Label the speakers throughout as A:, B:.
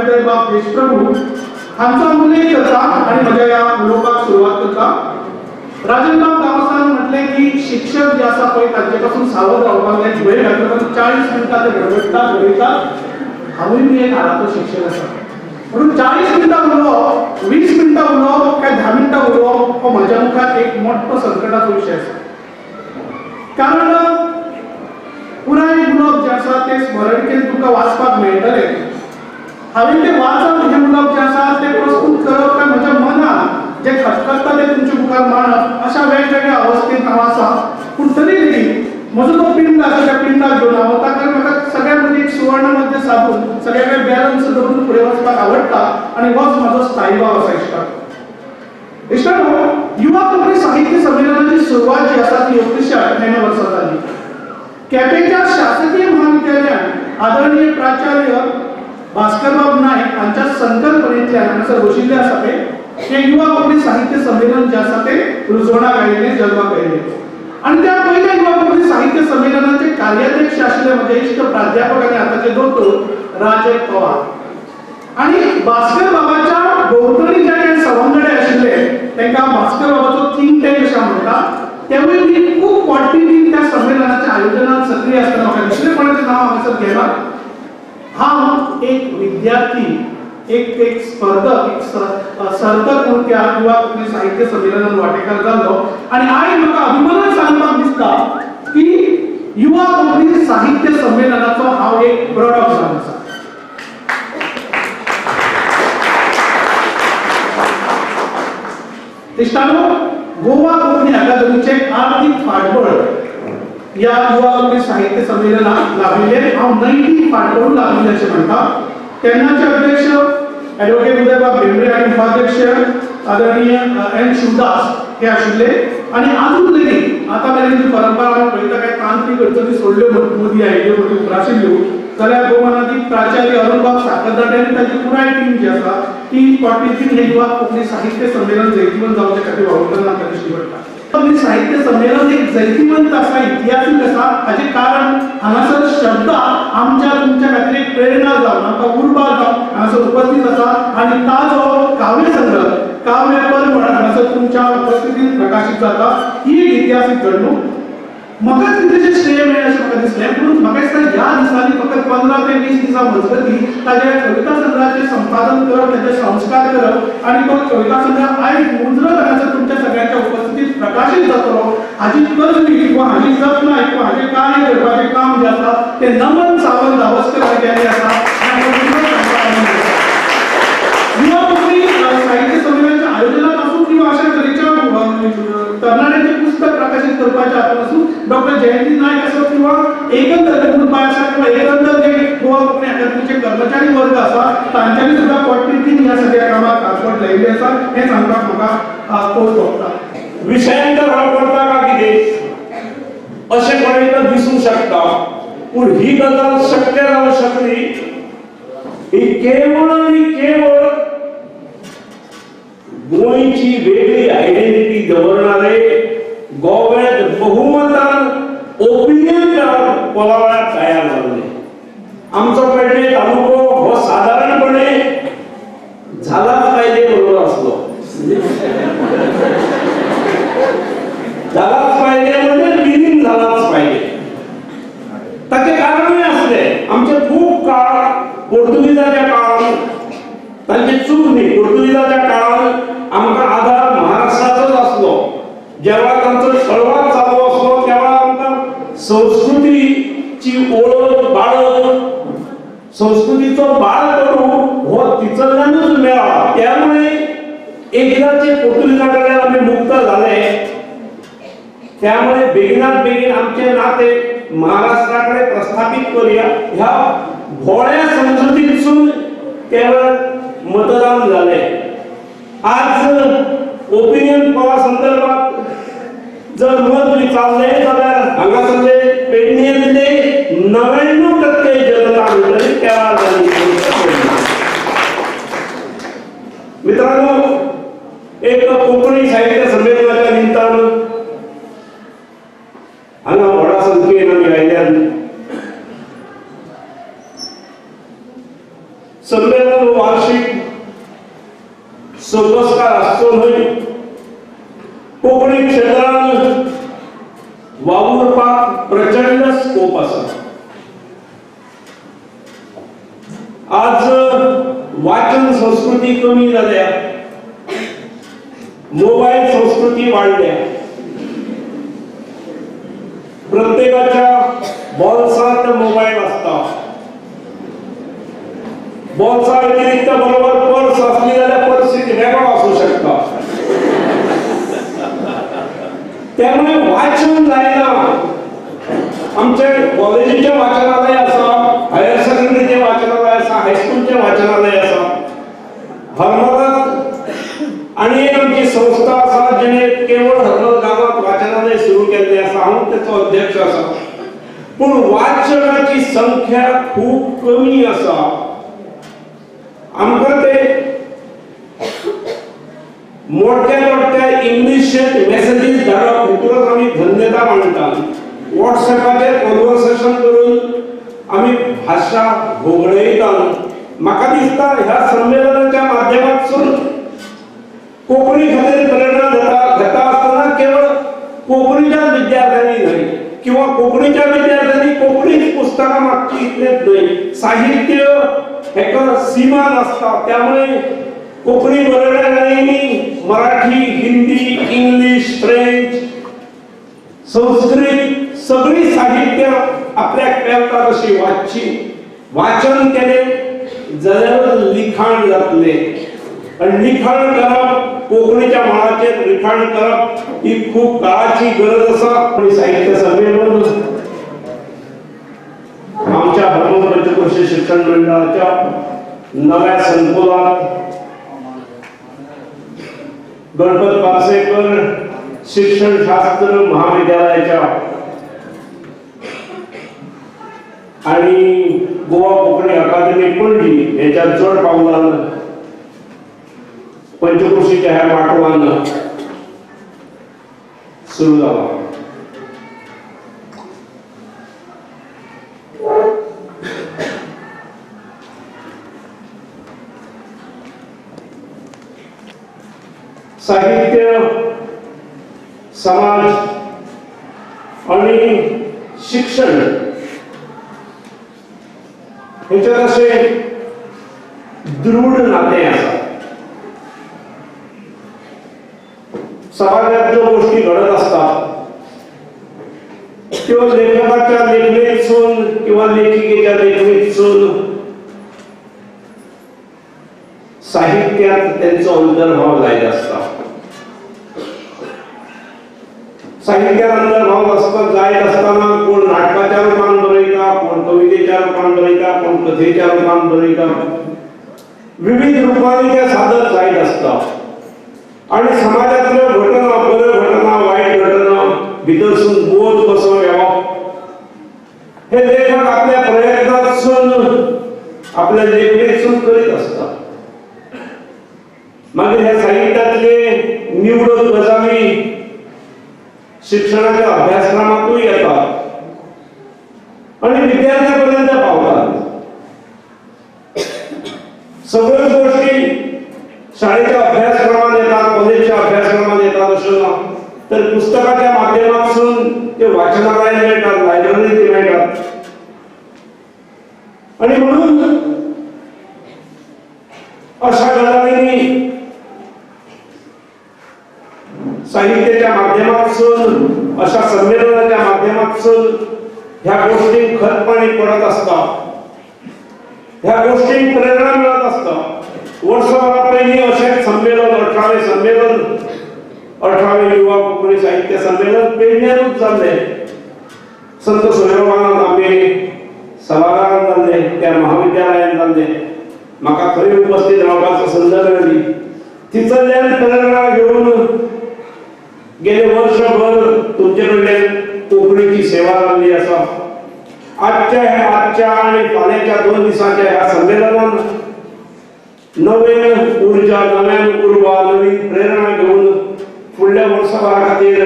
A: विद्यापीठाचे बाब देशप्रभू हांचो उल्लेख करता आणि म्हज्या ह्या उलोवपाक सुरवात करता. राजनबाब गांवसान म्हटले की शिक्षक जे आसा पळय ताचे पासून सावध रावपाक जाय. वेळ घालता 40 मिनटां ते घडवता हांवूय बी एक हाडाचो शिक्षक आसा. म्हणून 40 मिनटां उलोवप, 20 मिनटां उलोवप काय 10 मिनटां उलोवप हो म्हज्या मुखार एक मोठो संकटाचो विशय आसा. कारण पुराय उलोवप जे आसा ते स्मरणिकेन तुका वाचपाक मेळटले. हांवें ते वाचून हे उलोवप जे आसा ते प्रस्तुत करप काय म्हज्या मनान जे खतखत्ता ते तुमच्या मुखार मांडप अशा वेगवेगळ्या अवस्थेत हांव आसा. पूण तरी लेगीत म्हजो जो पिंड आसा त्या पिंडाक घेवन हांव वता कारण म्हाका सगळ्या मदीं एक सुवर्ण मध्य साधून सगळे कडेन बॅलन्स दवरून फुडें वचपाक आवडटा आनी होच म्हाजो स्थायी भाव आसा इश्टानो. इश्टानो, युवा कोंकणी साहित्य संमेलनाची सुरवात जी आसा ती 1998 वर्सा जाली. केपेंच्या शासकीय महाविद्यालयात आदरणीय प्राचार्य भास्करबाब नायक हांच्या संकल्पनेंतल्यान हांगासर बशिल्ले आसा ते युवा कोंकणी साहित्य संमेलन जे आसा ते रुजवणाक आयिल्लें, जल्माक आयिल्लें. आणि त्या पहिल्या युवा कोंकणी साहित्य संमेलनाचे कार्याध्यक्ष आशिल्ले म्हजे इश्ट प्राध्यापक आनी आतांचे दोतोर राजे पवार. आणि भास्कर बाबाच्या भोंवतणी जे काही सवंगडे आशिल्ले तांकां भास्कर बाबाचो थिंक टँक अशें म्हणटात. त्यावेळी मी खूप क्वांटिटीन त्या संमेलनाच्या आयोजनात सक्रिय आसतना म्हाका दुसरे कोणाचें नांव हांगासर घेना. हांव एक विद्यार्थी, एक स्पर्धक, एक सर्तक म्हणून त्या युवा कोंकणी साहित्य संमेलनात वांटेकार जाल्लो. आणि आयज म्हाका अभिमानान सांगपाक दिसता की युवा कोंकणी साहित्य संमेलनाचो हांव एक प्रोडक्ट जावन आसा. इश्टानो, गोवा कोंकणी अकादमीचे आर्थीक फाटबळ या युवा कोंकणी साहित्य संमेलनाक लाभिल्ले. हांव नैतीक फाटबळ लाभिल्ले अशें म्हणटा. तेन्नाचे अध्यक्ष ॲडव्होकेट उदयबाब भेंब्रे आणि उपाध्यक्ष आदरणीय एन शिवदास हे आशिल्ले. आणि आजून लेगीत आतां मेरेन जी परंपरा हांव पळयता काय तांत्रीक अडचणी सोडल्यो मदीं आयिल्ल्यो मदीं उप्राशिल्ल्यो जाल्यार गोमानातीक प्राचार्य अरुणबाब साखरदाटे आनी ताची पुराय टीम जी आसा ती क्वांटिटीन हे युवा कोंकणी साहित्य संमेलन जैतिवंत जावचे खातीर वावुरतना आमकां दिश्टी पडटा. कोंकणी साहित्य संमेलन एक जैतिवंत आसा, इतिहासीक आसा. हाचें कारण हांगासर शब्द आमच्या तुमच्या खातीर एक प्रेरणा जावन आमकां उर्बा जावन हांगासर उपस्थित आसा. आनी ताजो काव्य संग्रह, काव्य पर्वण हांगासर तुमच्या उपस्थितीन प्रकाशीत जाता. ही एक इतिहासीक घडणूक. म्हाका कितेंशें श्रेय मेळ्ळें अशें म्हाका दिसलें. पूण म्हाका दिसता ह्या दिसांनी फकत 15 ते 20 दिसां मजगतीं ताचे कविता संग्रहाचें संपादन करप, ताचे संस्कार करप आनी तो कविता संग्रह आयज मुजरत हांगासर तुमच्या सगळ्यांच्या उपस्थितीत प्रकाशीत जातलो हाची तजवीज किंवा हाची जतनाय किंवा हाचें कार्य करपाचें काम जें आसा तें नमन सावंत धावस्कर हांणी केल्लें आसा. युवा कोंकणी साहित्य संमेलनाच्या आयोजनात आसूं किंवा अशा तरेच्या तरणाट्यांचें पुस्तक प्रकाशीत करपाच्या हातूंत आसूं डॉक्टर जयंती नायक आसो किंवा एकंदर कुटुंबा आसा किंवा एकंदर जे गोवा कोंकणी अकादमीचे कर्मचारी वर्ग आसा तांच्यांनी सुद्दां क्वांटिटीन ह्या सगळ्या कामाक हातभार लायिल्ली आसा हें सांगपाक म्हाका खोस भोगता.
B: विषयांतर वापरता का कितें अशें कोणें दिसूंक शकता. पूण ही गजाल शक्य जावंक शकली ही केवळ आनी केवळ गोंयची वेगळी आयडेंटिटी दवरणारे गोव्यात बहुमतान ओपिनियन पोलावळ्याक तयार जाल्ले. आमचो पेडणे तालुको हो सादारणपणे झालाच पाहिजे बरोबर आसलो. झालाच पाहिजे म्हणजे विलीन झालाच पाहिजे. ताचे कारणूय आसले. आमचे खूप काळ पोर्तुगीजाच्या काळात तांची चूक न्ही. पोर्तुगीजाच्या काळात आमकां आधार महाराष्ट्राचोच आसलो. जेव्हा तांचो चळवळ चालू आसलो तेव्हा आमकां संस्कृतीची ओळख बाळग, संस्कृतीचो बाळ करूंक हो तिचल्ल्यानूच मेळ्ळा. त्यामुळे एकदांचे पोर्तुगीजा कडल्यान आमी मुक्त जाले. त्यामुळे बेगिनात बेगीन आमचे नाते महाराष्ट्राकडे प्रस्थापित करूया ह्या भोळ्या समजुतीतसून केवळ मतदान झाले. आज ओपिनियन पोला संदर्भात जर मत विचारले जाल्यार हांगासरले पेडणेंतले 99% जनता म्हणटली तयार जाली. मित्रांनो, एक कोंकणी साहित्य संमेलनाच्या निमतान हांगा व्हडा संख्येन आमी आयल्यान संमेलन सोपस्कार आसचो न्हय, कोंकणी क्षेत्रांत वावुरपाक प्रचंड स्कोप आसा. आज वाचन संस्कृती कमी जाल्या, मोबाईल संस्कृती वाढल्या. प्रत्येकाच्या बोल्सांत मोबाईल असता. बोल्सा व्यतिरिक्त बरोबर पर्स असली जाल्यार परिस्थिती वेगळो असू शकता. त्यामुळे वाचन जायना. आमचे कॉलेजीचे वाचनालय आसा, हायर सेकंडरीचे वाचनालय आसा, हायस्कूलचे वाचनालय आसा. हरमलात आणि एक आमची संस्था आसा जिणे केवळ हरमल गावात वाचनालय सुरू केल्लें आसा. हांव तेचो अध्यक्ष आसा. पूण वाचकाची संख्या खूप कमी आसा. आमकां ते मोठ्या मोठ्या इंग्लिशेंत मेसेजीस धाडप हेतूनच आमी धन्यता मानतात. व्हॉट्सएपाचेर कन्वर्सेशन करून आमी भाशा भोगळयतात. म्हाका दिसता ह्या संमेलनाच्या माध्यमांतसून कोंकणी खातीर प्रेरणा घेता आसतना केवळ कोंकणीच्या विद्यार्थ्यांनी न्हय किंवा कोंकणीच्या विद्यार्थ्यांनी कोंकणीच पुस्तकां मागची इतलेंच न्हय, साहित्य हेका सीमा नासता. त्यामुळे कोंकणी बरोवड्यांनी मराठी, हिंदी, इंग्लिश, फ्रेंच, संस्कृत सगळी साहित्य आपल्याक पेलता तशी वाचची. वाचन केलें जाल्यार लिखाण जातलें. आणि लिखाण करप, कोंकणीच्या मळाचेर लिखाण करप ही खूप काळाची गरज आसा. पण साहित्य संमेलन आमच्या हरमल पंचक्रोशी शिक्षण मंडळाच्या नव्या संकुलात गणपत पार्सेकर शिक्षण शास्त्र महाविद्यालयाच्या आणि गोवा कोंकणी अकादमी पणजी हेच्या चड पावलान पंचक्रोशीच्या ह्या माटवान सुरू जाला. साहित्य, समाज आणि शिक्षण हेच्यात असे दृढ नाते आसा. समाजात ज्यो गोष्टी घडत असतात त्यो लेखकाच्या लेखणीतसून किंवा लेखिकेच्या लेखणीतसून साहित्यात त्यांचा अंतर्भाव जायत असता. साहित्यात अंतर्भाव जायत असताना कोण नाटकाच्या रूपान बरयता, कोण कवितेच्या रूपान बरयता, कोण कथेच्या रूपान बरयता. विविध रूपांनी ते सादर जायत असता. आणि समाजातल्या घटना, बऱ्यो घटना, वाईट घटना भितरसून बोध कसो येवप हे लेखक आपल्या प्रयत्नातसून आपल्या लेखणीतसून करीत असतात. मागीर ह्या साहित्यातले निवडक गजाली शिक्षणाच्या अभ्यासक्रमातूय येतात आणि विद्यार्थ्यांपर्यंत पावतात. सगळ्याच गोष्टी शाळेच्या अभ्यासक्रमात येतात, कॉलेजच्या अभ्यासक्रमात येतात असं ना, तर पुस्तकाच्या माध्यमातून ते वाचनालयात मिळतात, लायब्ररीत मिळतात. आणि म्हणून अशा गजालींनी साहित्याच्या माध्यमातून, अशा संमेलनाच्या माध्यमातून ह्या गोष्टी खतपाणी पडत असतात. ह्या गोष्टी प्रेरणा मिळत असतात. वर्षभरा पहिली अशें संमेलन, 18वें संमेलन, 18वें युवा कोंकणी साहित्य संमेलन पेडण्यारूच जाल्ले. संत सूर्यबाबानंद आंबे सभाघरांत जाल्ले, त्या महाविद्यालयात जाल्ले. म्हाका थंय उपस्थित रावपाचो संदर्भ मेळ्ळी. तितल्यान प्रेरणा घेवन गेले वर्षभर तुमचे कडल्यान कोंकणीची सेवा जाल्ली आसा. आजच्या आणि फाल्यांच्या 2 दिसांच्या ह्या संमेलनान नवीन ऊर्जा, नव्यान उर्बा, नवीन प्रेरणा घेऊन फुडल्या वर्षभरा खातीर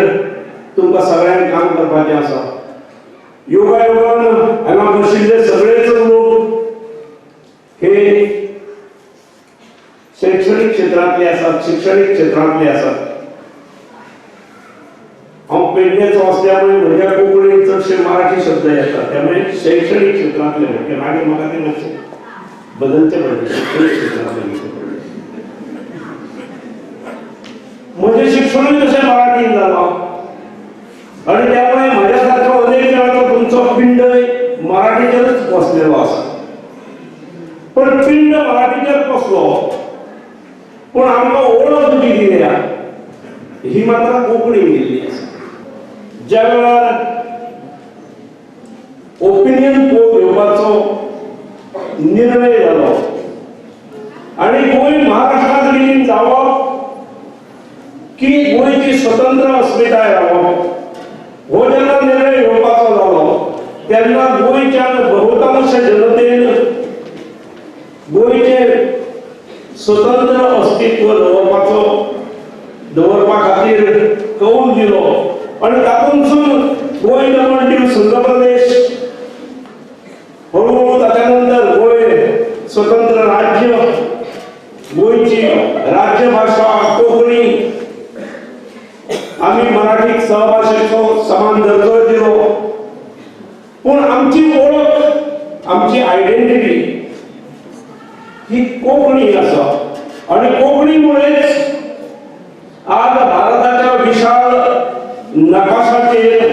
B: तुमकां सगळ्यांक काम करपाचें आसा. योगायोगान हांगा बशिल्ले सगळेच लोक हे शैक्षणिक शैक्षणिक क्षेत्रातले असतात, शैक्षणिक क्षेत्रातले असतात. हांव पेडणेचो असल्यामुळे म्हज्या कोंकणीन चडशे मराठी शब्द येतात, त्यामुळे शैक्षणिक क्षेत्रातले म्हणजे मागीर म्हाका ते मातशे बदलचे पडले. शैक्षणिक क्षेत्रातले म्हणजे शिक्षणूय तशें मराठीन जालो आणि त्यामुळे म्हज्या सारको अनेक जणांचो तुमचो पिंडय मराठीचेरच बसलेलो आसा. पण पिंड मराठीचेर बसलो पूण आमकां ओळख जी दिल्या ही मात्र कोंकणीन दिल्ली आसा. ज्या वेळार ओपिनियन पोल घेवपाचो निर्णय जालो आणि गोंय महाराष्ट्रांत विलीन जावप की गोंयची स्वतंत्र अस्मिताय रावप हो जेन्ना निर्णय घेवपाचो जालो तेन्ना गोंयच्या बहुतांश जनतेन गोंयचे स्वतंत्र अस्तित्व दवरपा खातीर कौल दिलो आणि तातूंतसून गोंय दमण सुंद प्रदेश हळूहळू ताच्या नंतर गोंय स्वतंत्र राज्य, गोंयची राज्य भाषा कोंकणी, आम्ही मराठीक सहभाषेचो समान दर्जो दिलो. पूण आमची ओळख, आमची आयडेंटिटी ही कोंकणी आसा आणि कोंकणीमुळेच आज भारताच्या विशाल नकाशाचेर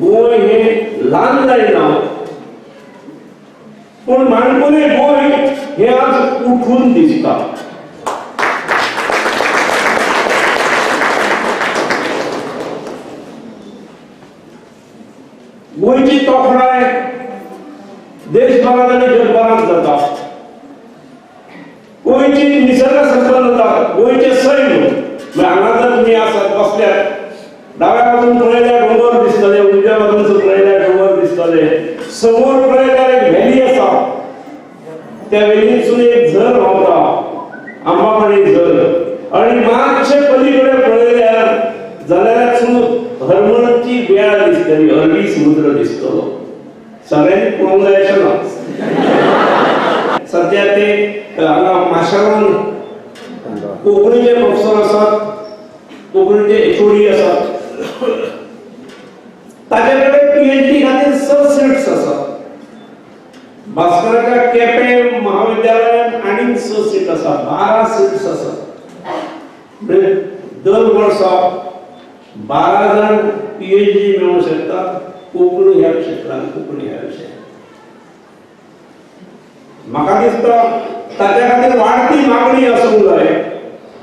B: गोंय हे ल्हान जायना पूण माणकुले गोंय हे आज उठून दिसता. गोंयची तोखणाय देशभरात आणि जगभरात जाता. गोंयची निसर्ग संपन्नता, गोंयचे सैम हांगा जर तुमी आसात बसल्यात, डाव्या बाजून पळयल्यार डोंगर दिसतले, उजव्या बाजून पळयल्यार डोंगर दिसतले, समोर पळयल्यार एक व्हॅली आसा, त्या व्हॅलीसून एक झर व्हांवता, आंबापाणी झर, आणि मातशे पलीकडे पळयल्यार जाल्यार हरमळची वेळ दिसतली, अरबी समुद्र दिसतलो. सगळ्यांनी पळोवंक जाय अशें ना. सध्या ते हांगा माशेलान कोंकणीचे प्रोफेसर आसात, कोंकणीचे एचओडी आसात, ताचे कडेन पीएचडी खातीर 6 सीट्स आसात. भास्कराच्या केपें महाविद्यालयात आनीक 6 सीट आसा, 12 सीट्स आसात. दर वर्सा 12 जण पीएचडी मेळूंक शकतात कोंकणी ह्या क्षेत्रांत, कोंकणी ह्या विशयात. म्हाका दिसता ताच्या खातीर वाडती मागणी आसूंक जाय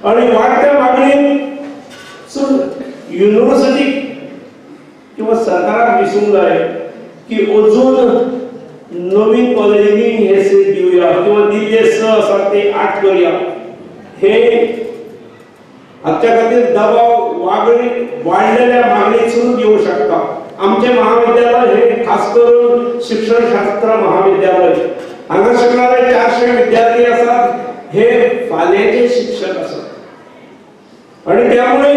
B: आणि वाडत्या मागणीक युनिव्हर्सिटी किंवा सरकाराक दिसूंक जाय की अजून नवीन कॉलेजींनी हे सीट दिवया किंवा दिल्ले 6 आसात ते 8 करया. हे हाच्या खातीर दबाव वाडलेल्या मागणीतसून येवं शकता. आमचे महाविद्यालय हे खास करून शिक्षणशास्त्र महाविद्यालय, हांगा शिकणारे 400 विद्यार्थी असतात, हे फाल्यांचे शिक्षक असतात आणि त्यामुळे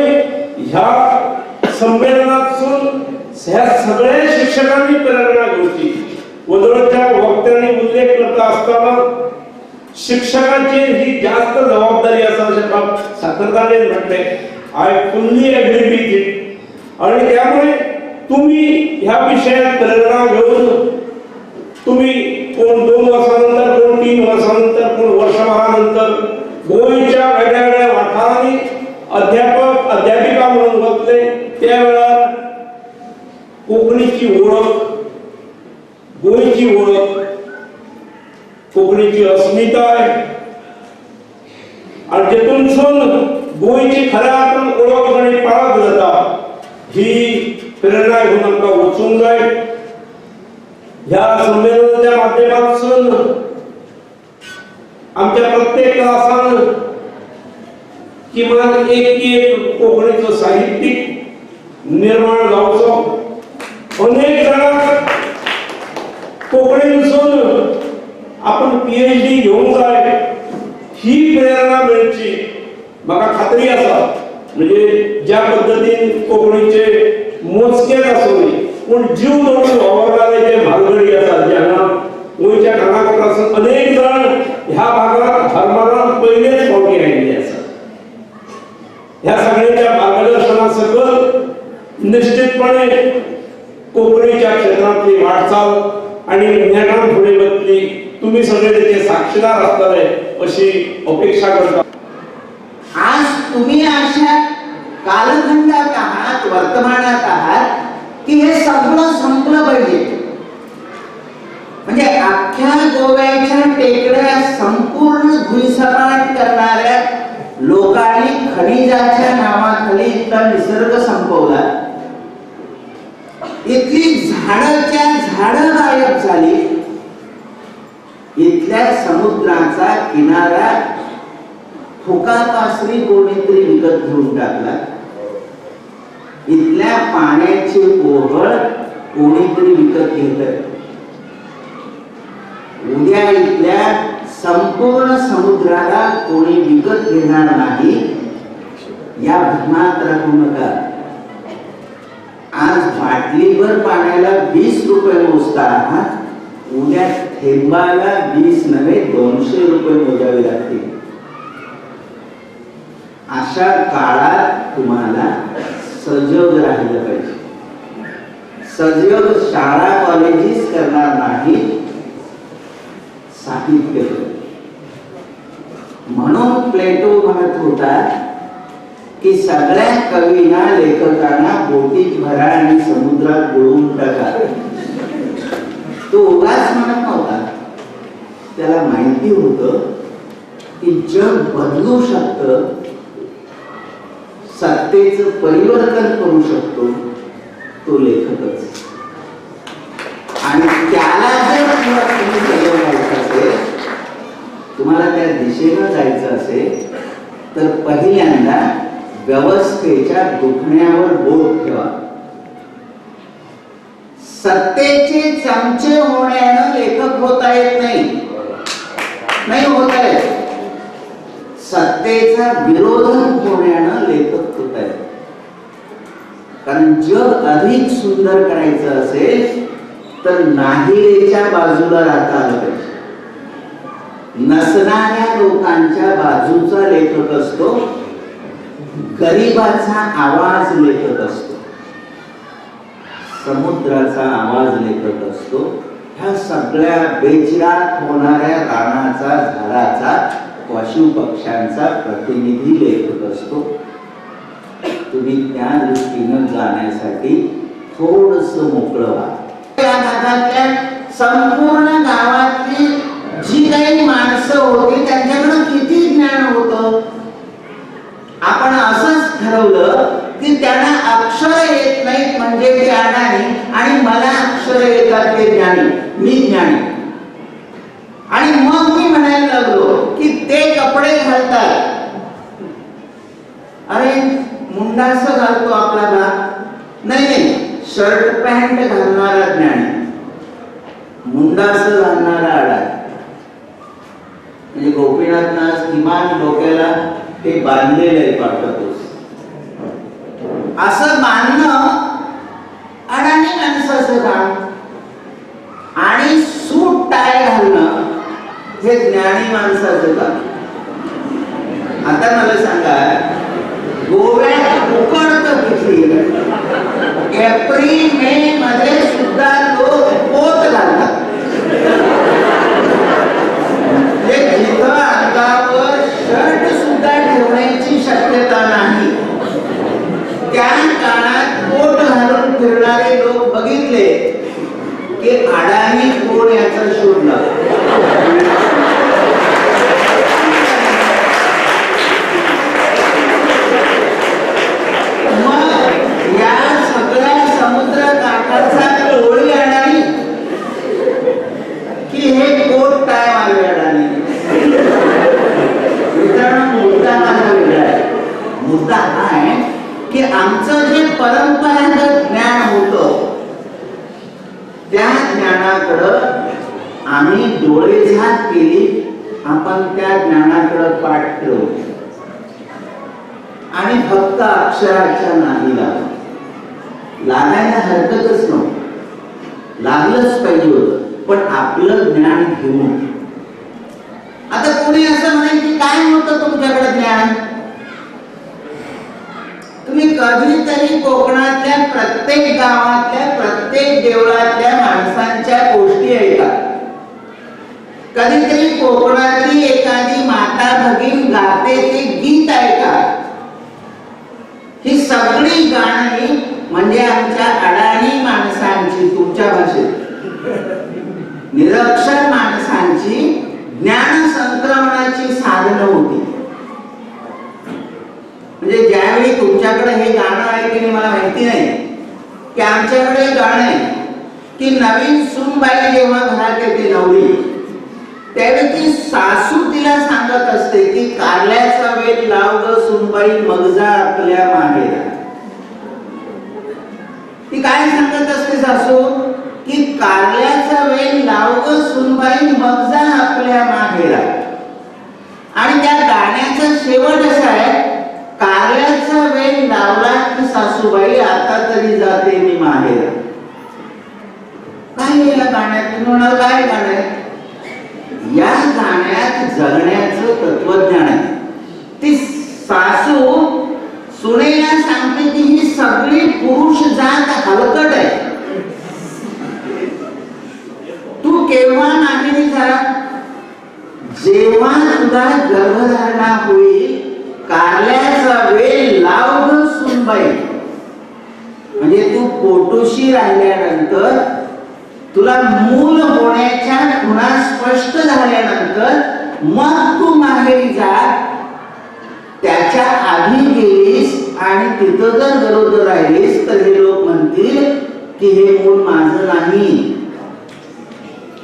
B: ह्या संमेलनातून ह्या सगळ्या शिक्षकांनी प्रेरणा घेवची. वदळच्या वक्त्यांनी उल्लेख करता असताना शिक्षकांची ही जास्त जबाबदारी आसा अशें सातत्याने म्हटले. I fully agree with it. आणि त्यामुळे तुम्ही ह्या विषयात प्रेरणा घेऊन तुम्ही कोण 2 वर्षानंतर, कोण 3 वर्षानंतर, कोण वर्षभरानंतर गोंयच्या वेगळ्या वेगळ्या वाठारांनी अध्यापक अध्यापिका म्हणून वतले, त्यावेळार कोंकणीची ओळख, गोंयची ओळख, कोंकणीची अस्मिताय आणि जेतूनसून गोंयची खऱ्या अर्थान ओळख आनी पाळख जाता ही प्रेरणा घेऊन आमकां वचूंक जाय. ह्या संमेलनाच्या माध्यमातून आमच्या प्रत्येक क्लासान किमान एक कोंकणीचो साहित्यीक निर्माण जावचो. अनेक जाणांक कोंकणीतसून आपण पीएचडी घेवंक जाय ही प्रेरणा मेळची म्हाका खात्री आसा. म्हणजे ज्या पद्धतीन कोंकणीचे मोजकेच आसुनी पूण जीव दवरून वावरणारे जे म्हालगडी आसात, जे हांगा गोंयच्या कानाकोपऱ्यासून अनेक जण ह्या भागात हरमळान पयलेच फावटी आयिल्ले निश्चितपणे कोकणीच्या क्षेत्रातली वाटचाल आणि ज्ञानान पुढे बसली तुम्ही सगळे त्याचे साक्षीदार असताले अशी अपेक्षा करतो.
C: आज तुम्ही अशा कालखंडात आहात, वर्तमानात आहात की हे सगळं संपलं पाहिजे. म्हणजे अख्ख्या गोव्याच्या टेकड्या संपूर्ण भुईसपाट करणाऱ्या लोकांनी खनिजाच्या नावाखाली इथला निसर्ग संपवला. इथली झाडाच्या झाडं गायब झाली. इथल्या समुद्राचा किनारा फुकापासरी कोणीतरी विकत घेऊन टाकला. इथल्या पाण्याची ओहळ कोणीतरी विकत घेतलं. उद्या इथल्या संपूर्ण समुद्राला कोणी विकत घेणार नाही या भ्रमात राहू नका. आज बाटलीभर पाण्याला 20 रुपये मोजता आहात, उद्या थेंबाला 20 नव्हे 200 रुपये मोजावे लागतील. अशा काळात तुम्हाला सजग राहिलं पाहिजे. सजग शाळा कॉलेजेस करणार नाही, साहित्य. म्हणून प्लेटो म्हणत होता की सगळ्या कवींना लेखकांना बोटीत भरा आणि समुद्रात बुडवून टाका. तो उगाच म्हणत नव्हता. त्याला माहिती होतं की जग बदलू शकतं, सत्तेचं परिवर्तन करू शकतो तो लेखकच. आणि त्याला जर तुम्ही जगवायचं असेल, तुम्हाला त्या दिशेनं जायचं असेल तर पहिल्यांदा व्यवस्थेच्या दुखण्यावर बोट ठेवा. सत्तेचे चमचे होण्यानं लेखक होता येत नाही होता येत. सत्तेचा विरोधक होण्यानं लेखक होता येत. कारण जग अधिक सुंदर करायचं असेल तर नाहिरेच्या बाजूला राहता आलं पाहिजे. नसणाऱ्या लोकांच्या बाजूचा लेखक असतो, गरिबाचा आवाज लेखक असतो, समुद्राचा आवाज लेखक असतो. ह्या सगळ्या बेचिरात होणाऱ्या रानाचा, झाडाचा, पशु पक्ष्यांचा प्रतिनिधी लेखक असतो. तुम्ही त्या दृष्टीनं जाण्यासाठी थोडस मोकळं व्हा. या भागातल्या संपूर्ण गावातली जी काही माणसं होती त्यांच्याकडे किती ज्ञान होतं. आपण असंच ठरवलं की त्यांना अक्षर येत नाहीत म्हणजे ते अडाणी आणि मला अक्षर येतात ते ज्ञानी, मी ज्ञानी. आणि मग मी म्हणायला लागलो की ते कपडे घालतात. अरे मुंडास घालतो आपला भाग नाही, शर्ट पॅन्ट घालणारा ज्ञानी, मुंडास घालणारा अडाणी. म्हणजे गोपीनाथनं किमान डोक्याला ते बांधलेलं आहे पाठवतोस. असं बांधणं अडाणी माणसाचं काम आणि सूट टाय घालणं हे ज्ञानी माणसाचं काम. आता मला सांगा, गोव्यात उकडतं किती? एप्रिल मे मध्ये सुद्धा लोक पोत घालतात. जिथं अंगावर शर्ट सुद्धा ठेवण्याची शक्यता नाही त्या काळात कोट घालून फिरणारे लोक बघितले की अडाणी कोण याचा शोध लागला. मग या सगळ्या समुद्र काठाचा टोळी अडाणी की हे कोट टाय वाले अडाणी. मित्रांनो, मुद्दा माझा वेगळा आहे. मुद्दा हा आहे की आमचं जे परंपरागत ज्ञान होतं त्या ज्ञानाकडं आम्ही डोळेझाक केली. आपण त्या ज्ञानाकडं पाठ ठेवू आणि फक्त अक्षराच्या नाही लागायला हरकतच नव्हती. लागलंच पाहिजे होतं, पण आपलं ज्ञान घेऊन. आता कोणी असं म्हणाल की काय होतं तुमच्याकडे ज्ञान, तुम्ही कधीतरी कोकणातल्या प्रत्येक गावातल्या प्रत्येक देवळातल्या माणसांच्या गोष्टी ऐका. कधीतरी कोकणातली एखादी माता भगिनी गाते ते गीत ऐका. ही सगळी गाणी म्हणजे आमच्या अडाणी माणसांची, तुमच्या भाषेत निरक्षर माणसांची ज्ञान संक्रमणाची साधनं होती. म्हणजे ज्यावेळी तुमच्याकडे हे गाणं आहे की नाही मला माहिती नाही, की आमच्याकडे गाणं आहे की नवीन सूनबाई जेव्हा घरात येते नवरी, त्यावेळी ती सासू तिला सांगत असते की कारल्याचा वेल लाव ग सूनबाई मग जा आपल्या माहेरा. ती काय सांगत असते सासू, की कारल्याचा वेल लाव ग सूनबाई मग जा आपल्या माहेरा. आणि त्या गाण्याचा शेवट असा आहे, कारल्याचा वेल लावला की सासूबाई आता तरी जाते मी माहेरा. काय या गाण्यात तुम्ही म्हणाल काय गाणं आहे? या गाण्यात जगण्याचं तत्वज्ञान आहे. ती सासू सुनेला सांगते की ही सगळी पुरुष जात हलकट आहे, तू केव्हा माहेरी जा, जेव्हा तुला गर्भधारणा होईल, कारल्याचा वेल लाव ग सूनबाई. म्हणजे तू पोटोशी राहिल्यानंतर, तुला मूल होण्याच्या खुणा स्पष्ट झाल्यानंतर मग तू माहेरी जा. त्याच्या आधी गेलीस आणि तिथं जर गरोदर राहिलीस तर हे लोक म्हणतील की हे मूल माझं नाही.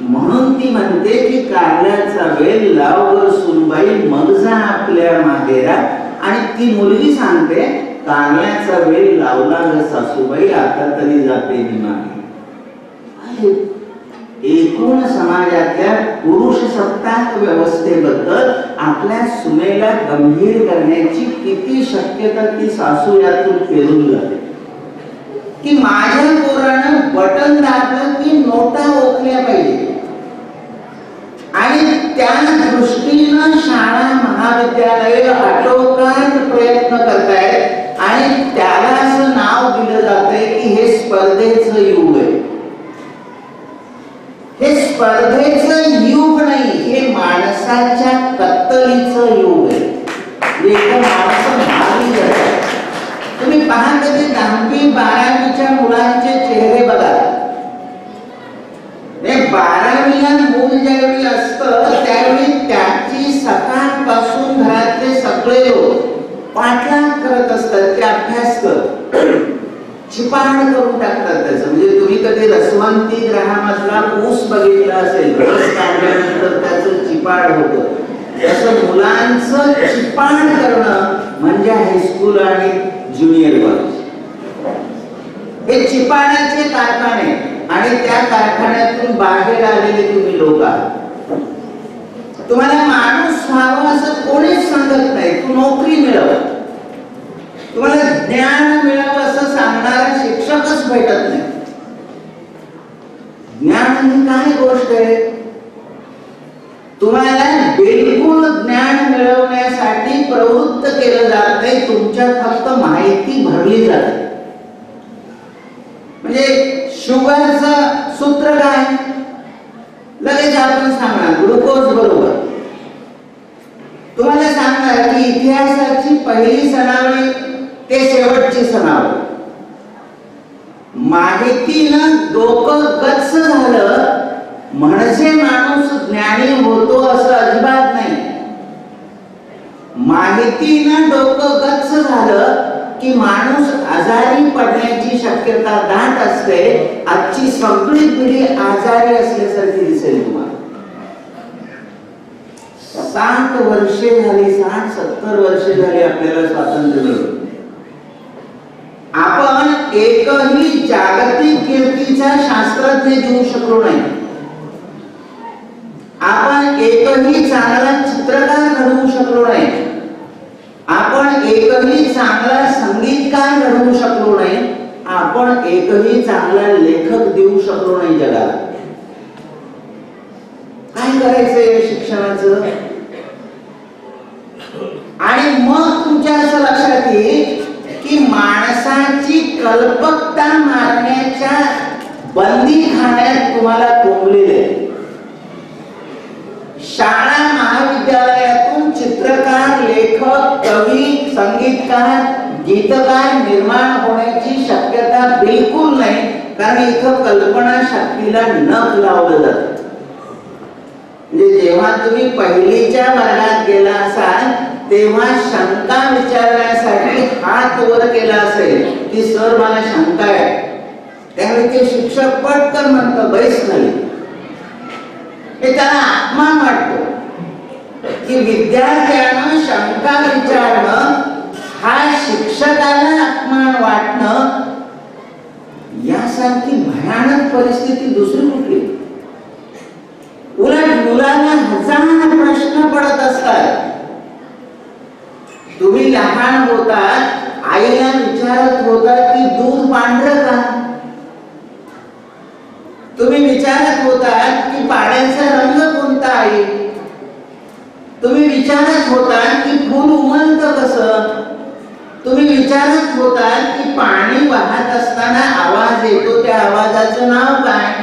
C: म्हणून ती म्हणते की कारल्याचा वेल लाव ग सूनबाई मग जा आपल्या माहेरा. आणि ती मुलगी सांगते कारल्याचा वेल लावला ग सासूबाई आता तरी जाते मी माहेरी. एकूण समाजातल्या पुरुष सत्ताक व्यवस्थेबद्दल आपल्या सुनेला गंभीर करण्याची किती शक्यता ती सासू यातून पेरून जाते. की माझ्या पोरानं बटन दाबलं की नोटा ओकल्या पाहिजे. आणि त्या दृष्टीनं शाळा महाविद्यालय आटोकाट प्रयत्न करतायत आणि त्याला असं नाव दिलं जातंय की हे स्पर्धेचं युग आहे. हे स्पर्धेचं युग नाही, हे माणसाच्या कत्तलीचं युग आहे. माणसं मारली जातात. तुम्ही पहा कधी 10वी 12वीच्या मुलांचे चेहरे बघा. 12वीला मूल ज्यावेळी असतं त्यावेळी त्याची सकाळपासून घरातले सगळे लोक पाठलाग करत असतात की अभ्यास कर, चिपाड करून टाकतात त्याचं. म्हणजे तुम्ही कधी रसवंती ग्रहामधला ऊस बघितला असेल, रस काढल्यानंतर त्याचं चिपाड होतं, तसं मुलांचं चिपाड करणं म्हणजे हायस्कूल आणि ज्युनियर कॉलेज. हे चिपाडाचे कारखाने आणि त्या कारखान्यातून बाहेर आलेले तुम्ही लोक आहात. तुम्हाला माणूस व्हावं असं कोणीच सांगत नाही. तू नोकरी मिळव, तुम्हाला ज्ञान मिळावं असं सांगणारा शिक्षकच भेटत नाही. ज्ञान ही काय गोष्ट आहे? तुम्हाला बिलकुल ज्ञान मिळवण्यासाठी प्रवृत्त केलं जात नाही, तुमच्यात फक्त माहिती भरली जाते. म्हणजे शुगरचं सूत्र काय लगेच आपण सांगणार ग्लुकोज बरोबर. तुम्हाला सांगणार की इतिहासाची पहिली सनावणी ते शेवटची सनावणी. माहितीनं डोकं गच्च झालं म्हणजे माणूस ज्ञानी होतो असं अजिबात नाही. माहितीनं डोकं गच्च झालं की माणूस आजारी पडण्याची शक्यता दाट असते. आजची सगळी पिढी आजारी असल्यासारखी दिसेल तुम्हाला. 60 वर्षे झाली, 60-70 वर्षे झाली आपल्याला स्वातंत्र्य मिळून. आपण एकही जागतिक कीर्तीचा शास्त्रज्ञ देऊ शकलो नाही. आपण एकही चांगला चित्रकार घडवू शकलो नाही. आपण एकही चांगला संगीतकार घडवू शकलो नाही. आपण एकही चांगला लेखक देऊ शकलो नाही जगाला. काय करायचंय शिक्षणाचं? आणि मग तुमच्या असं लक्षात येईल की माणस कल्पकता मारण्याच्या बंदीखान्यात तुम्हाला कोंबलेले. शाळा महाविद्यालयातून चित्रकार, लेखक, कवी, संगीतकार, गीतकार निर्माण होण्याची शक्यता बिलकुल नाही, कारण इथं कल्पना शक्तीला नख लावलं जातं. म्हणजे जेव्हा तुम्ही पहिलीच्या वर्गात गेला असाल तेव्हा शंका विचारण्यासाठी हात वर केला असेल की सर मला शंका आहे, त्यावेळी ते शिक्षक पटकन म्हणतं बैस नाही. हे त्याला अपमान वाटतो की विद्यार्थ्यानं शंका विचारणं हा शिक्षकाला अपमान वाटणं यासारखी भयानक परिस्थिती दुसरी कुठली. उलट मुलांना हजार प्रश्न पडत असतात. तुम्ही लहान होतात आईला विचारत होतात की दूध पांढरं का. तुम्ही विचारत होतात की पाण्याचा रंग कोणता आहे. तुम्ही विचारत होतात की फूल उमलतं कसं. तुम्ही विचारत होतात की पाणी वाहत असताना आवाज येतो त्या आवाजाचं नाव काय.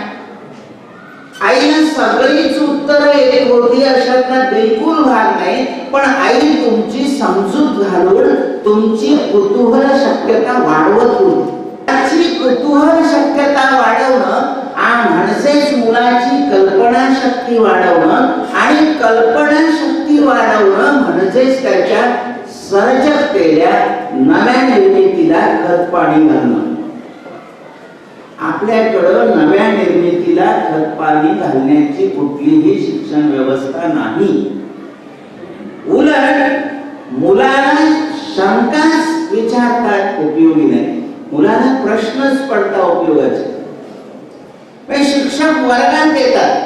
C: आईला सगळीच उत्तरं येत होती अशातला बिलकुल भाग नाही, पण आई तुमची समजूत घालून तुमची कुतूहल शक्यता वाढवत होती. त्याची कुतूहल शक्यता वाढवणं म्हणजेच मुलाची कल्पना शक्ती वाढवणं, आणि कल्पना शक्ती वाढवणं म्हणजेच त्याच्या सर्जकतेल्या नव्या निर्मितीला खत पाणी घालणं. आपल्याकडं नव्या निर्मितीला खत पाणी घालण्याची कुठलीही शिक्षण व्यवस्था नाही. उलट मुलाला शंकाच विचारतात उपयोगी नाही, मुलाला प्रश्नच पडता उपयोगाचे. शिक्षक वर्गात येतात,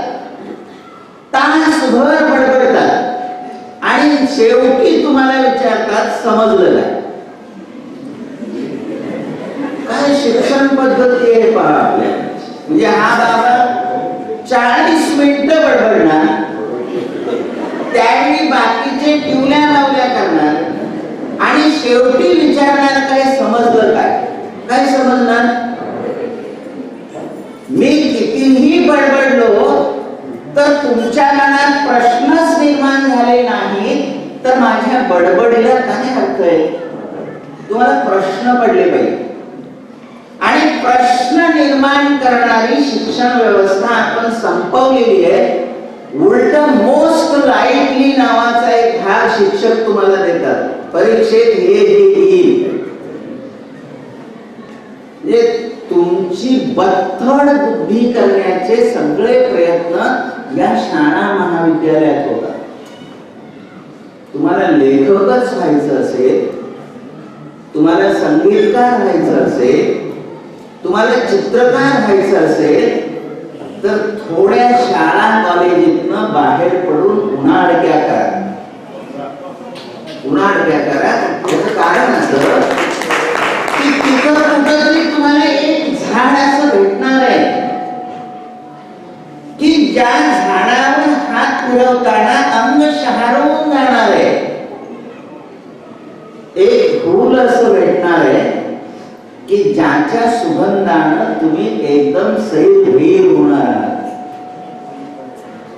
C: तासभर बडबडतात आणि शेवटी तुम्हाला विचारतात समजलं काय. काय शिक्षण पद्धती आहे पहा आपल्या. म्हणजे हा बाबा 40 मिनिटं बडबडणार, त्यावेळी बाकीचे टिवल्या लावल्या करणार आणि शेवटी विचारणार काय समजलं काय. काय समजणार. मी कितीही बडबडलो तर तुमच्या मनात प्रश्नच निर्माण झाले नाही तर माझ्या बडबडीला काय अर्थ आहे. तुम्हाला प्रश्न पडले पाहिजे. आणि प्रश्न निर्माण करणारी शिक्षण व्यवस्था आपण संपवलेली आहे. उलट मोस्ट लाईटली नावाचा एक भाग शिक्षक तुम्हाला देतात परीक्षेत हे येईल. तुमची बत्थड बुद्धी करण्याचे सगळे प्रयत्न या शाळा महाविद्यालयात होतात. तुम्हाला लेखकच व्हायचं असेल, तुम्हाला संगीतकार व्हायचं असेल, तुम्हाला चित्रकार व्हायचं असेल तर थोड्या शाळा कॉलेजीतनं बाहेर पडून उन्हाळक्या करा. उन्हाळक्या करा. याचं कारण असं की तिथं कुठंतरी तुम्हाला एक झाड असं भेटणार आहे की ज्या झाडावर हात फिरवताना अंग शहारवून जाणार आहे. एक फूल असं भेटणार आहे की ज्याच्या सुगंधानं तुम्ही एकदम सैल होणार आहात.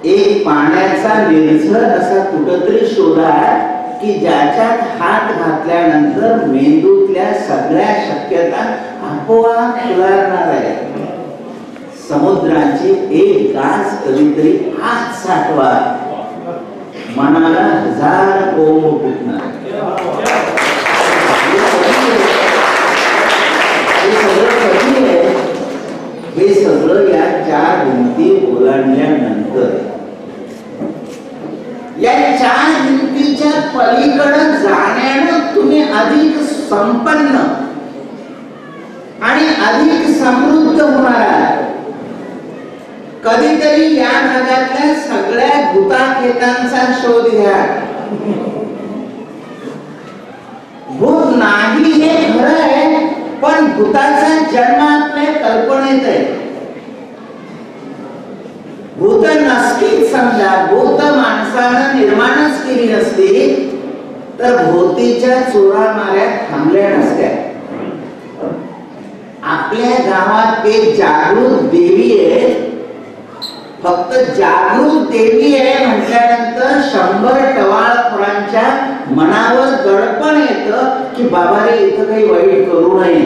C: एक पाण्याचा निर्झर असा कुठंतरी शोधा की ज्याच्यात हात घातल्यानंतर मेंदूतल्या सगळ्या शक्यता आपोआप फुलणार आहे. समुद्राची एक गाज कधीतरी आत साठवा, मनाला 1000 कोंब फुटणार. हे सगळं या 4 भिंती ओलांडल्यानंतर. या 4 भिंतीच्या पलीकडे जाण्यानं तुम्ही अधिक संपन्न आणि अधिक समृद्ध होणार आहात. कधीतरी या भागातल्या सगळ्या भूताखेतांचा शोध घ्या. भूत नाही हे खरं आहे, पण भूताचा जन्म आपल्या कल्पनेत आहे. भूत नसतीच समजा, भूत माणसानं निर्माणच केली नसती तर भोवतीच्या चोरा माऱ्या थांबल्या नसत्या. आपल्या गावात एक जागृत देवी आहे. फक्त जागृत देवी आहे म्हटल्यानंतर 100 टवाळखोरांच्या मनावर दडपण येतं की बाबा रे इथं काही वाईट करू नये.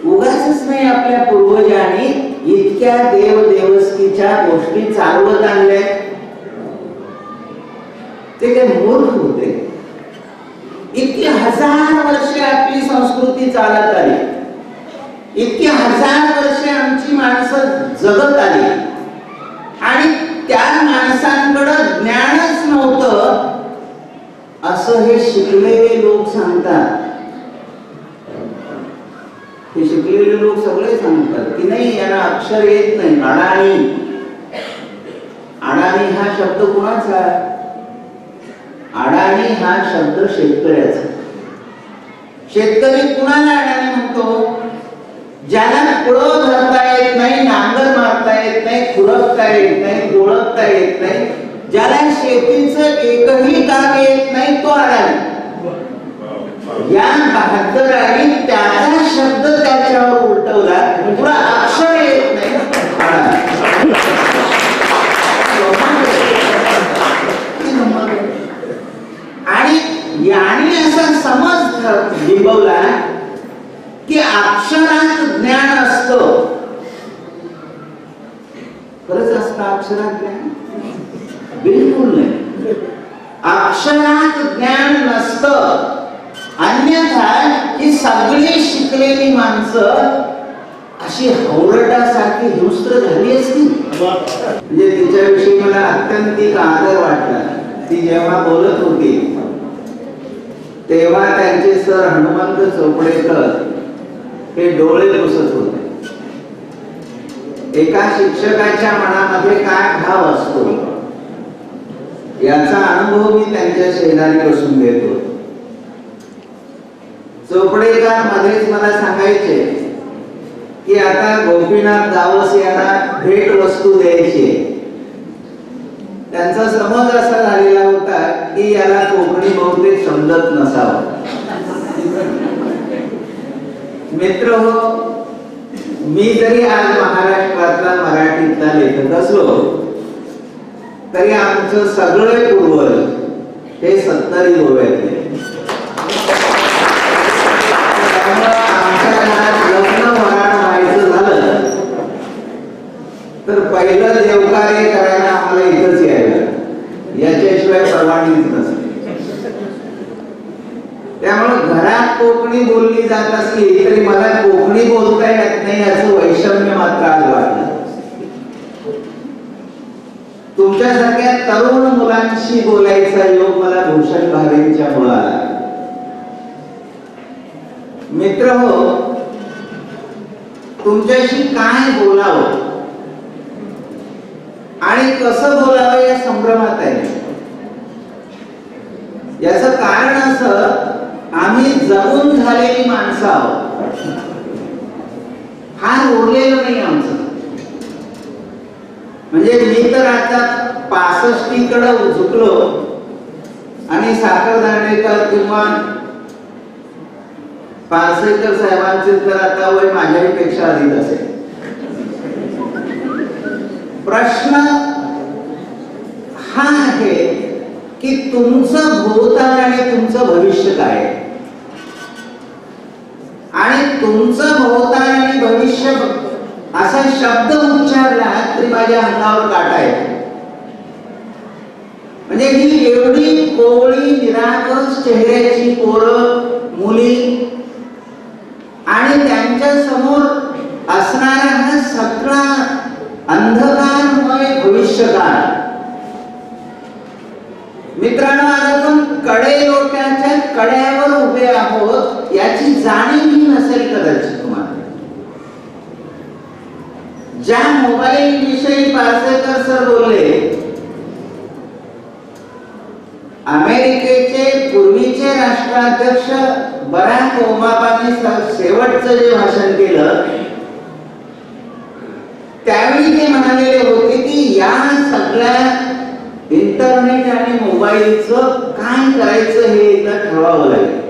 C: उगाचच नाही आपल्या पूर्वजांनी इतक्या देव देवस्कीच्या गोष्टी चालवत आणल्या. ते काय मूर्ख होते? इतकी 1000 वर्षे आपली संस्कृती चालत आली, इतकी 1000 वर्षे आमची माणसं जगत आली आणि त्या माणसांकडे ज्ञानच नव्हतं असं हे शिकलेले लोक सांगतात. हे शिकलेले लोक सगळे सांगतात की नाही याला अक्षर येत नाही. अडाणी, अडाणी हा शब्द कोणाचा? अडाणी हा शब्द शेतकऱ्याचा. शेतकरी कुणाला अडाणी म्हणतो? ज्याला कुळं धरता येत नाही, नांगर मारता येत नाही, खुरपता येत नाही, ओळखता येत नाही, ज्याला शेतीचं एकही काम येत नाही तो अडाणी. या बहादराने त्याचा शब्द त्याच्यावर उलटवला, तुला अक्षर येत नाही आणि याने असा समज बिंबवला की अक्षरात ज्ञान असतं. खरंच असतं अक्षरात ज्ञान? बिलकुल नाही. अक्षरात ज्ञान नसतं. अन्यथा ही सगळी शिकलेली माणसं अशी हौरटासारखी हिंस्त्र झाली असती. म्हणजे तिच्याविषयी मला अत्यंतिक आदर वाटला. ती जेव्हा बोलत होती तेव्हा त्यांचे सर हनुमंत चोपडेकर हे डोळे पुसत होते. एका शिक्षकाच्या मनामध्ये काय भाव असतो याचा अनुभव मी त्यांच्या शेजारी बसून घेत होतो. चोपडेकर मध्येच मला सांगायचे की आता गोपीनाथ दावस यांना भेट वस्तू द्यायची. त्यांचा समज असा झालेला होता की याला कोकणी बहुतेक समजत नसावं. मित्र हो, मी जरी आज महाराष्ट्रातला मराठीतला लेखक असलो तरी आमचं सगळे पूर्वज हे 70 गोव्यातले. तर पहिलं देवकार्य करायला आम्हाला इथंच यायला, याच्याशिवाय परवानगीच नसते. त्यामुळे घरात कोकणी बोलली जात असली तरी मला कोकणी बोलता येत नाही याचं वैषम्य मात्र आज वाटलं. तुमच्यासारख्या तरुण मुलांशी बोलायचा योग मला भूषण भावेंच्या मुळाला. मित्र हो, तुमच्याशी काय बोलावं आणि कसं बोलावं या संभ्रमात आहे. याचं कारण असं, आम्ही जगून झालेली माणसं आहोत. फार उरलेलं नाही आमचं. म्हणजे मी तर आता 65 कडे झुकलो आणि साखर दांडेकर किंवा पारसेकर साहेबांचे तर आता वय माझ्यापेक्षा अधिक असेल. प्रश्न हा आहे की तुमचं भूतकाळ आणि तुमचं भविष्य काय आणि तुमचं भूतकाळ आणि भविष्य असा शब्द उच्चारला तरी माझ्या अंगावर काटा येतो. म्हणजे ही एवढी कोवळी निरागस चेहऱ्याची पोरं मुली आणि त्यांच्या समोर असणारा हा सगळा अंधकारमय भविष्यकाळ. मित्रांनो, आज आपण कडे लोट्याच्या कड्यावर उभे आहोत याची जाणीव नसेल कदाचित तुम्हाला. ज्या मोबाईल विषयी पारसेकर सर बोलले, अमेरिकेचे पूर्वीचे राष्ट्राध्यक्ष बराक ओबामांनी शेवटचं जे भाषण केलं त्यावेळी ते म्हणालेले होते की या सगळ्या इंटरनेट आणि मोबाईलचं काय करायचं हे एकदा ठरवावं लागेल.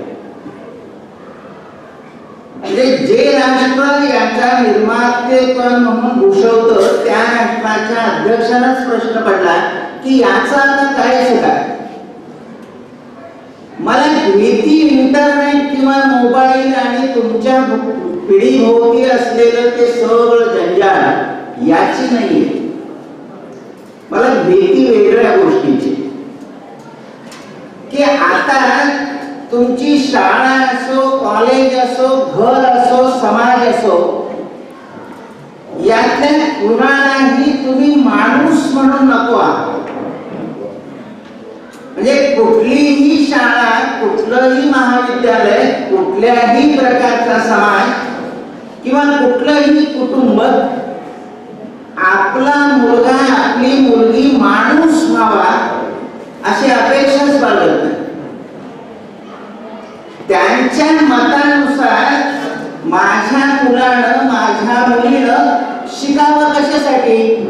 C: म्हणजे म्हणजे जे राष्ट्र याचा निर्मातेपण म्हणून घोषवतं त्या राष्ट्राच्या अध्यक्षांनाच प्रश्न पडला की याचा आता काय काय. मला भीती इंटरनेट किंवा मोबाईल आणि तुमच्या पिढीभोवती असलेलं ते सगळं जंजाळ याची नाहीये. मला भीती वेगळ्या गोष्टीची की आता तुमची शाळा असो, कॉलेज असो, घर असो, समाज असो, यातल्या कुणालाही तुम्ही माणूस म्हणून नको आहात. म्हणजे कुठलीही शाळा, कुठलंही महाविद्यालय, कुठल्याही प्रकारचा समाज किंवा कुठलंही कुटुंब आपला मुलगा, आपली मुलगी माणूस व्हावा अशी अपेक्षाच बाळगत नाही. त्यांच्या मतानुसार माझ्या मुलानं, माझ्या मुलीनं शिकावं कशासाठी?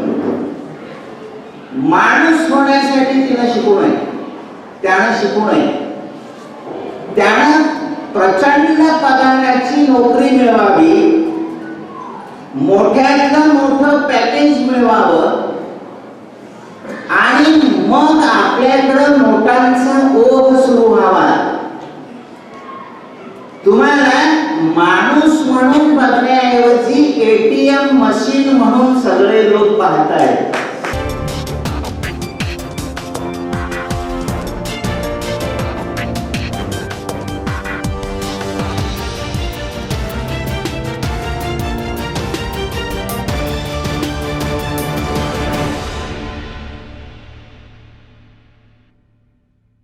C: माणूस होण्यासाठी तिला शिकू नये, त्यानं शिकू नये. त्यानं प्रचंड पगाराची नोकरी मिळवावी, मोठ्यातलं मोठं पॅकेज मिळवावं आणि मग आपल्याकडं नोटांचा ओघ सुरू व्हावा. तुम्हाला माणूस म्हणून बघण्याऐवजी ATM मशीन म्हणून सगळे लोक पाहतायत.